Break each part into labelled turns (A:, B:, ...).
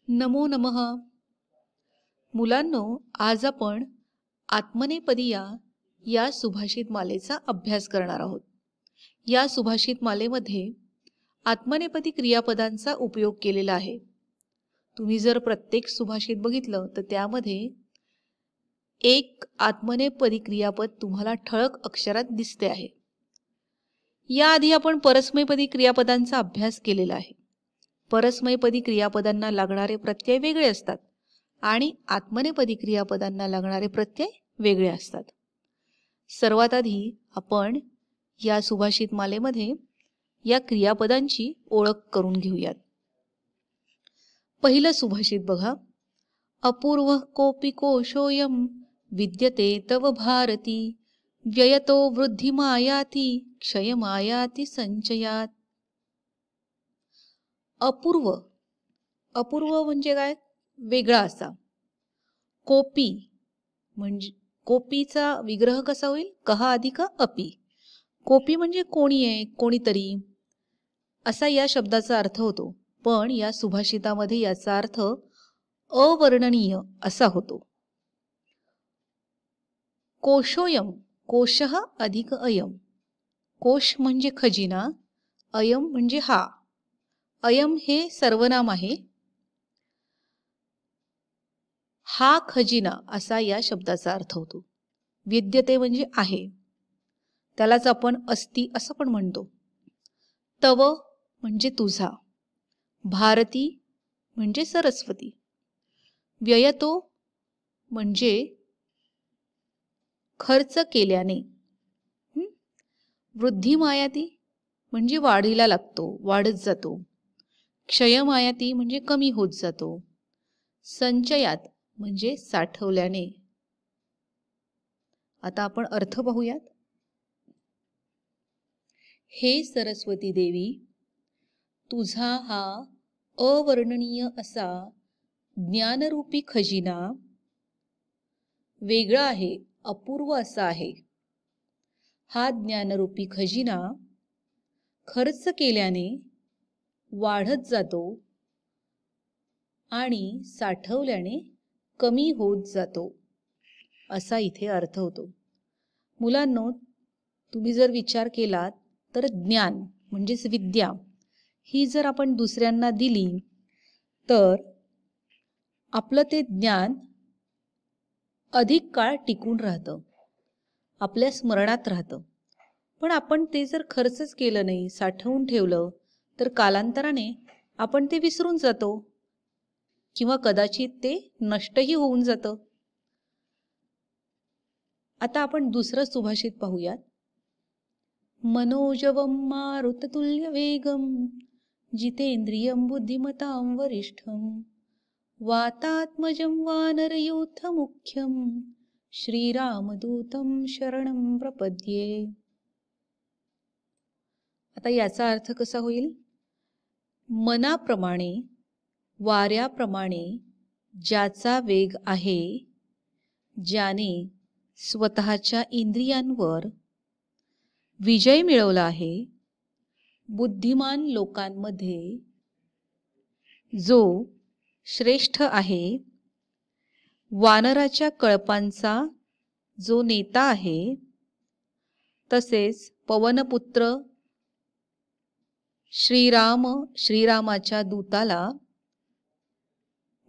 A: नमो नमः. मुलांनो, आज आपण आत्मनेपदी या सुभाषित मालेचा अभ्यास करणार आहोत. या सुभाषित मालेमध्ये आत्मनेपदी क्रियापदांचा उपयोग केलेला आहे. तुम्ही जर प्रत्येक सुभाषित बघितलं तर त्यामध्ये एक आत्मनेपदी क्रियापद तुम्हाला ठळक अक्षरात दिसते आहे. याआधी आपण परस्मैपदी क्रियापदांचा अभ्यास केलेला आहे. परस्मैपदी क्रियापदांना लागणारे प्रत्यय वेगळे असतात आणि आत्मनेपदी क्रियापदांना लागणारे प्रत्यय वेगळे असतात. सर्वात आधी आपण या सुभाषित मालेमध्ये या क्रियापदांची ओळख करून घेऊयात. पहिलं सुभाषित बघा. अपूर्व कोपी कोशोयम विद्यते तव भारती व्ययतो वृद्धिमायाति क्षयमायाति संचयात. अपूर्व, अपूर्व म्हणजे काय? वेगळा असा. कोपी म्हणजे कोपीचा विग्रह कसा होईल? कहा अधिक अपी. कोपी म्हणजे कोणी आहे, कोणीतरी असा या शब्दाचा अर्थ होतो. पण या सुभाषितामध्ये याचा अर्थ अवर्णनीय असा होतो. कोशोयम, कोशः अधिक अयम. कोश म्हणजे खजिना, अयम म्हणजे हा. अयम हे सर्वनाम आहे. हा खजिना असा या शब्दाचा अर्थ होतो. विद्यते म्हणजे आहे, त्यालाच आपण अस्ति असं पण म्हणतो. तव म्हणजे तुझा, भारती म्हणजे सरस्वती, व्ययतो म्हणजे खर्च केल्याने, वृद्धिमायाती म्हणजे वाढीला लागतो, वाढत जातो, क्षयमायाती म्हणजे कमी होत जातो, संचयात म्हणजे साठवल्याने. आता आपण अर्थ पाहूयात. हे सरस्वती देवी, तुझा हा अवर्णनीय असा ज्ञानरूपी खजिना वेगळा आहे, अपूर्व असा आहे. हा ज्ञानरूपी खजिना खर्च केल्याने वाढत जातो आणि साठवल्याने कमी होत जातो असा इथे अर्थ होतो. मुलांनो, तुम्ही जर विचार केलात तर ज्ञान म्हणजेच विद्या ही जर आपण दुसऱ्यांना दिली तर आपलं ते ज्ञान अधिक काळ टिकून राहतं, आपल्या स्मरणात राहतं. पण आपण ते जर खर्चच केलं नाही, साठवून ठेवलं तर कालांतराने आपण ते विसरून जातो किंवा कदाचित ते नष्टही होऊन जातं. आता आपण दुसरं सुभाषित पाहूयात. मनोजवं मारुततुल्य वेगं जितेंद्रियं बुद्धिमतां वरिष्ठं वातात्मजं वानरयूथमुख्यं श्रीरामदूतं शरणं प्रपद्ये. आता याचा अर्थ कसा होईल? मनाप्रमाणे, वाऱ्याप्रमाणे ज्याचा वेग आहे, ज्याने स्वतःच्या इंद्रियांवर विजय मिळवला आहे, बुद्धिमान लोकांमध्ये जो श्रेष्ठ आहे, वानराच्या कळपांचा जो नेता आहे, तसेच पवनपुत्र श्रीरामाच्या दूताला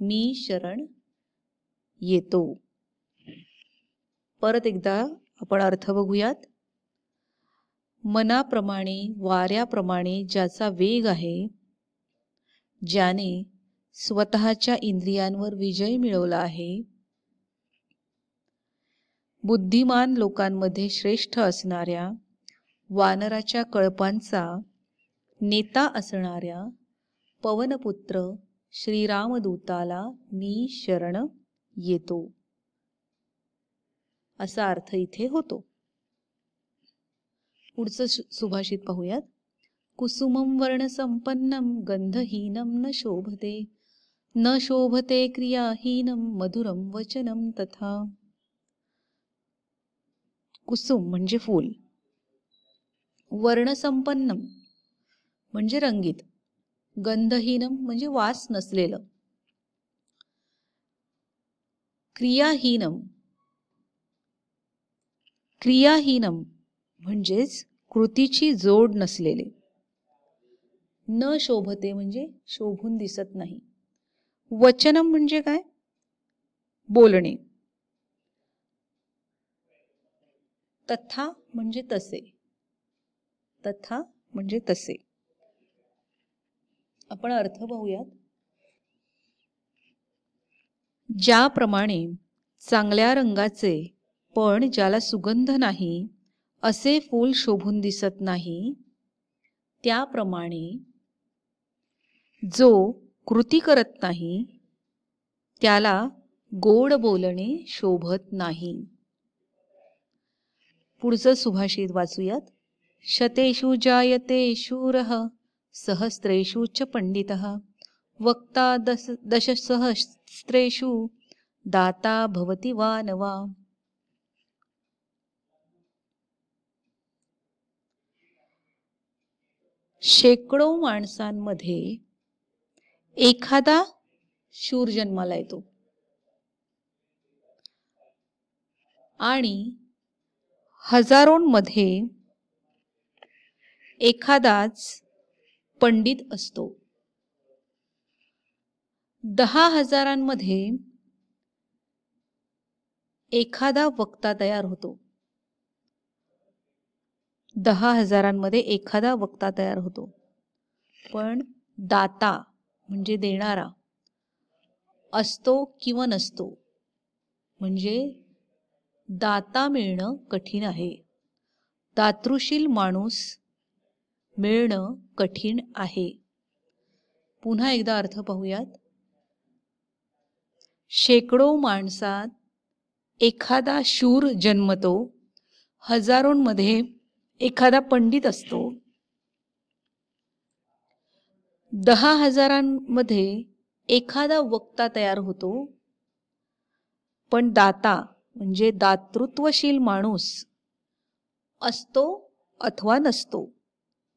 A: मी शरण येतो. परत एकदा आपण अर्थ बघूयात. मनाप्रमाणे, वाऱ्याप्रमाणे ज्याचा वेग आहे, ज्याने स्वतःच्या इंद्रियांवर विजय मिळवला आहे, बुद्धिमान लोकांमध्ये श्रेष्ठ असणाऱ्या, वानराच्या कळपांचा नेता असणाऱ्या पवनपुत्र श्रीरामदूताला मी शरण येतो असा अर्थ इथे होतो. पुढचं सुभाषित पाहूयात. कुसुमं वर्णसंपन्नं गंधहीनं न शोभते, न शोभते क्रियाहीनं मधुरं वचनं तथा. कुसुम म्हणजे फूल, वर्णसंपन्नम म्हणजे रंगीत, गंधहीनम म्हणजे वास नसलेलं, क्रियाहीनम. क्रियाहीनम म्हणजेच कृतीची जोड नसलेले. न शोभते म्हणजे शोभून दिसत नाही. वचनम म्हणजे काय? बोलणे. तथा म्हणजे तसे. तथा म्हणजे तसे. आपण अर्थ पाहूयात. ज्याप्रमाणे चांगल्या रंगाचे पण ज्याला सुगंध नाही असे फूल शोभून दिसत नाही, त्याप्रमाणे जो कृती करत नाही त्याला गोड बोलणे शोभत नाही. पुढचं सुभाषित वाचूयात. शतेषु जायते शूरः सहस्रेषु च पंडितः वक्ता दशसहस्रेषु दाता भवति वानवा. शेकडो माणसांमध्ये एखादा शूर जन्माला येतो आणि हजारोंमध्ये एखादाच पंडित असतो. 10,000 एखादा वक्ता तयार होतो. 10,000 एखादा वक्ता तयार होतो. पण दाता म्हणजे देणारा असतो किंवा नसतो, म्हणजे दाता मिळणं कठीण आहे. दातृशील माणूस मिळणं कठीण आहे. पुन्हा एकदा अर्थ पाहूयात. शेकडो माणसात एखादा शूर जन्मतो, हजारोंमध्ये एखादा पंडित असतो, 10,000 एखादा वक्ता तयार होतो. पण दाता म्हणजे दातृत्वशील माणूस असतो अथवा नसतो,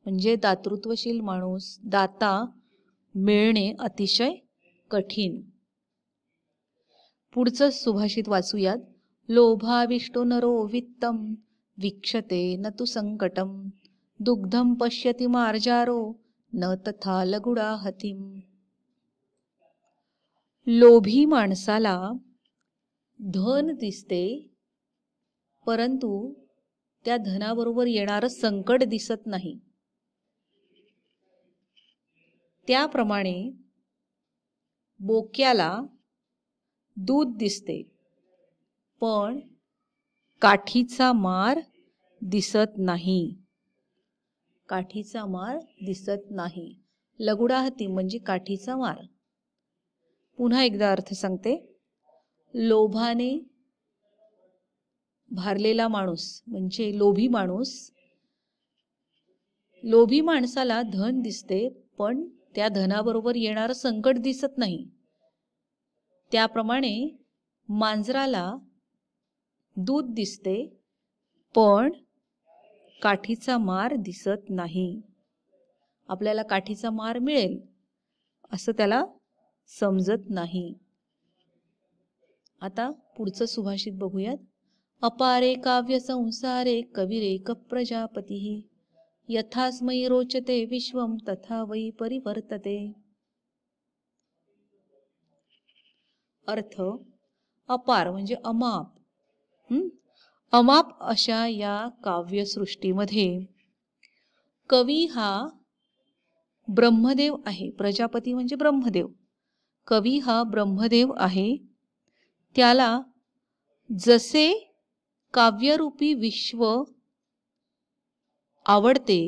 A: म्हणजे दातृत्वशील माणूस दाता मिळणे अतिशय कठीण. पुढचं सुभाषित वाचूयात. लोभाविष्टो नरो वित्तम वीक्षते न तु संकटम दुग्धम पश्यति मार्जारो न तथा लगुडाहतीम. लोभी माणसाला धन दिसते, परंतु त्या धनाबरोबर येणारं संकट दिसत नाही. त्याप्रमाणे बोक्याला दूध दिसते, पण काठीचा मार दिसत नाही. काठीचा मार दिसत नाही. लगुडाहती म्हणजे काठीचा मार. पुन्हा एकदा अर्थ सांगते. लोभाने भारलेला माणूस म्हणजे लोभी माणूस. लोभी माणसाला धन दिसते, पण त्या धनाबरोबर येणारं संकट दिसत नाही. त्याप्रमाणे मांजराला दूध दिसते, पण काठीचा मार दिसत नाही. आपल्याला काठीचा मार मिळेल असं त्याला समजत नाही. आता पुढचं सुभाषित बघूयात. अपारे काव्य संसारे कविरेक प्रजापती यथास्मै रोचते विश्वम तथा वै परिवर्तते. अर्थ अपार म्हणजे अमाप. अमाप अशा या काव्यसृष्टीमध्ये कवी हा ब्रह्मदेव आहे. प्रजापती म्हणजे ब्रह्मदेव. कवी हा ब्रह्मदेव आहे. त्याला जसे काव्यरूपी विश्व आवडते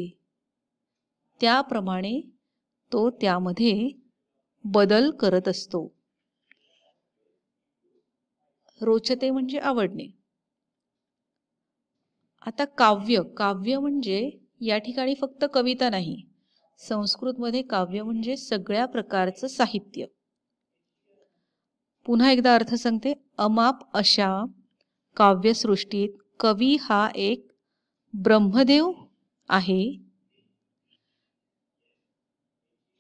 A: त्याप्रमाणे तो त्यामध्ये बदल करत असतो. रोचते म्हणजे आवडणे. आता काव्य, काव्य म्हणजे या ठिकाणी फक्त कविता नाही. संस्कृतमध्ये काव्य म्हणजे सगळ्या प्रकारचं साहित्य. पुन्हा एकदा अर्थ सांगते. अमाप अशा काव्यसृष्टीत कवी हा एक ब्रह्मदेव आहे.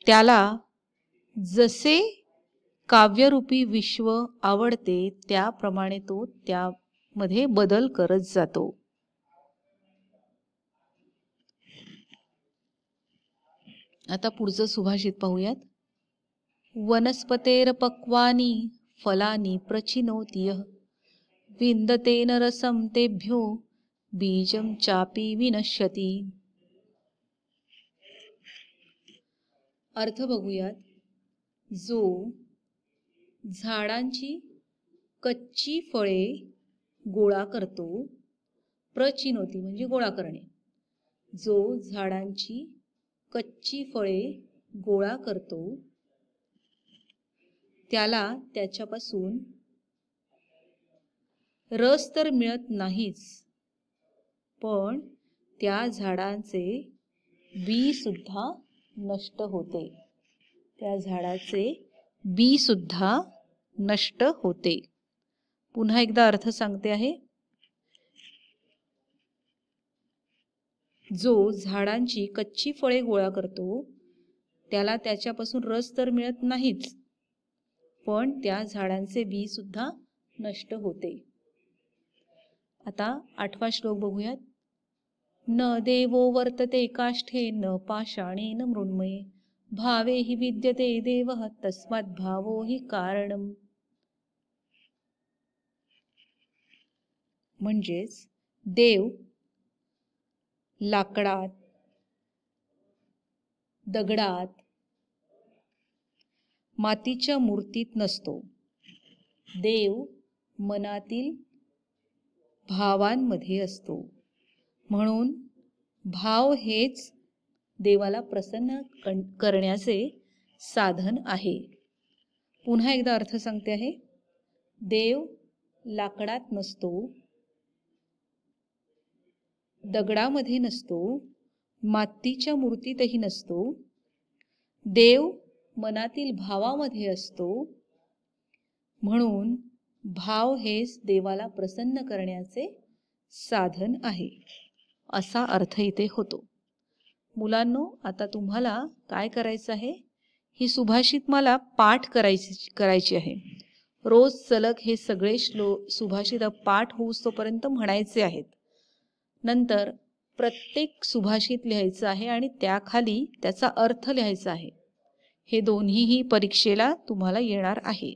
A: त्याला जसे काव्यरूपी विश्व आवडते त्याप्रमाणे तो त्यामध्ये बदल करत जातो. आता पुढचं सुभाषित पाहूयात. वनस्पतेर पक्वानि फलानि प्रचिनोति यः विन्दतेन रसं तेभ्यो बीजं चापि विनश्यति. अर्थ बघूयात. जो झाडांची कच्ची फळे गोळा करतो, प्रचिनोती म्हणजे गोळा करणे, जो झाडांची कच्ची फळे गोळा करतो त्याला त्याच्यापासून रस तर मिळत नाहीच, पण त्या झाडांचे बी सुद्धा नष्ट होते. त्या झाडाचे बी सुद्धा नष्ट होते. पुन्हा एकदा अर्थ सांगते आहे. जो झाडांची कच्ची फळे गोळा करतो त्याला त्याच्यापासून रस तर मिळत नाहीच, पण त्या झाडांचे बी सुद्धा नष्ट होते. आता 8वा श्लोक बघूयात. न देवो वर्तते काष्ठे न पाषाणे न मृण्मये भावे हि विद्यते देवः तस्मात् भावो हि कारणम. म्हणजेच देव लाकडात, दगडात, मातीच्या मूर्तीत नसतो. देव मनातील भावांमध्ये असतो. म्हणून भाव हेच देवाला प्रसन्न करण्याचे साधन आहे. पुन्हा एकदा अर्थ सांगते आहे. देव लाकडात नसतो, दगडामध्ये नसतो, मातीच्या मूर्तीतही नसतो. देव मनातील भावामध्ये असतो. म्हणून भाव हेच देवाला प्रसन्न करण्याचे साधन आहे, असा अर्थ इथे होतो. मुलांनो, आता तुम्हाला काय करायचं आहे, ही सुभाषित मला पाठ करायची आहे. रोज सलग हे सगळे सुभाषित पाठ होऊस्तोपर्यंत म्हणायचे आहेत. नंतर प्रत्येक सुभाषित लिहायचं आहे आणि त्याखाली त्याचा अर्थ लिहायचा आहे. हे दोन्हीही परीक्षेला तुम्हाला येणार आहे.